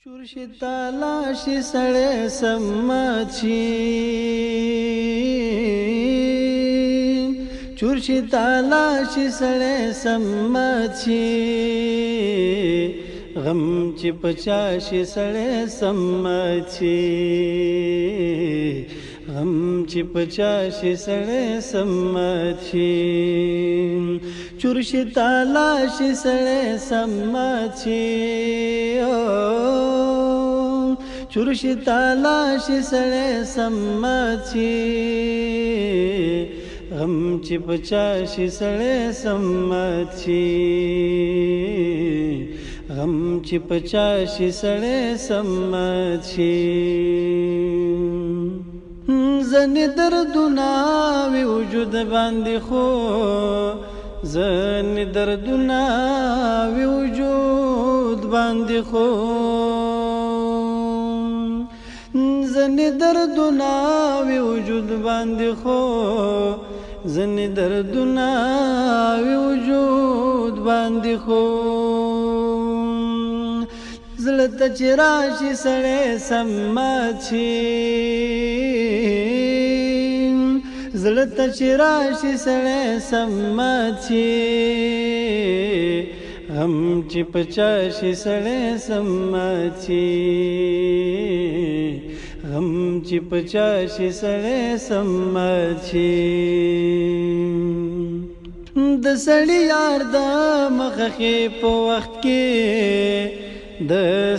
چورشی تالاشی سړی سمچی چورشی تالاشی سړی سمچی غم چې پچاشی سړی سمچی غم چې پچاشی سړی سمچی چورشی تالاشی سړی سمچی چورشی تالاشی سړی سمچی غم چې پچاشی سړی سمچی غم چې پچاشی سړی سمچی زنی دردونه وی وجود باندې خو زنی دردونه وی وجود باندې خو زنی دردونه وی وجود باندې خو زنی دردونه وی وجود باندې خو زړه ته چې راشي سړی سمچی زړه ته چې راشي سړی سمچی غم چې پچاشي سړی سمچی غم چې پچاشي سړی سمچی د سړی یار د مخخې په وخت کې د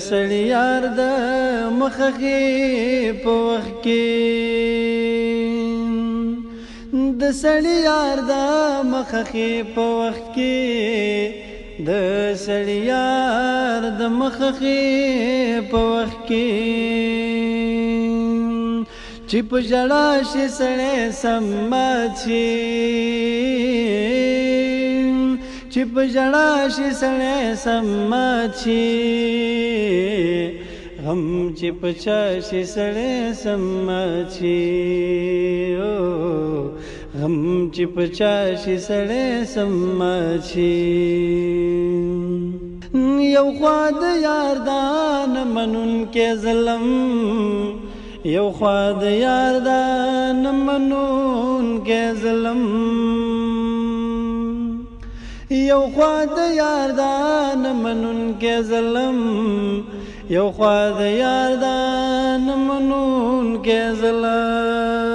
سړی یار د مخخې په وخت کې د سړی یار د مخخې په وخت کې د سړی یار د مخخې په وخت کې چې په ژړا شي سړی سمچی چې په ژړا شي سړی سمچی غم چې پچاشي سړی سمچی غم چې پچاشي سړی سمچی یو خوا د یار دا نه منونکی ظلم یو خوا د یار دا نه منونکی ظلم یو خوا د یار دا نه منونکی ظلم یو خوا د یار دا نه منونکی ظلم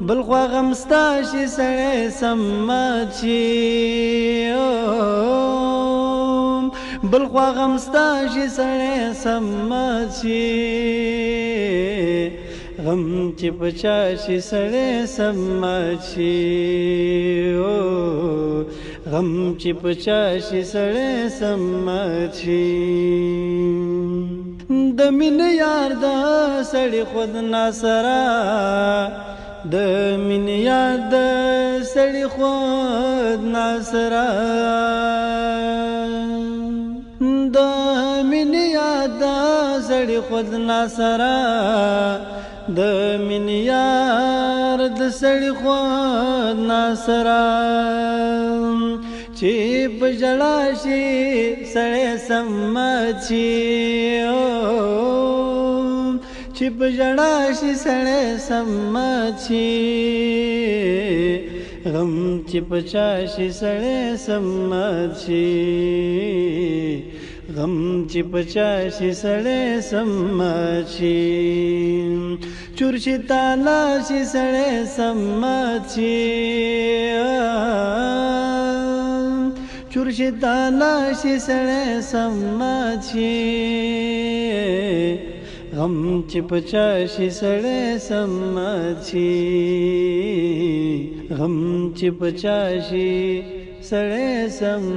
بل خوا غم ستا شي سړی سمچی بل خوا غم ستا شي سړی سمچی غم چې پچاشي سړی سمچی غم چې پچاشي سړی سمچی د مینې یار د سړی خود ناسره د مینې یار د سړی خود ناسره د مینې یار د سړی خود ناسره د مینې یار د سړی خود ناسره چې په ژړا شي سړی سمچی چې په ژړا شي سړی سمچی غم چې پچاشي سړی سمچی غم چې پچاشي سړی سمچی چورشی تالاشی سړی سمچی چورشی تالاشی سړی سمچی غم چې پچاشي سړی سمچی غم چې پچاشي سړی سمچی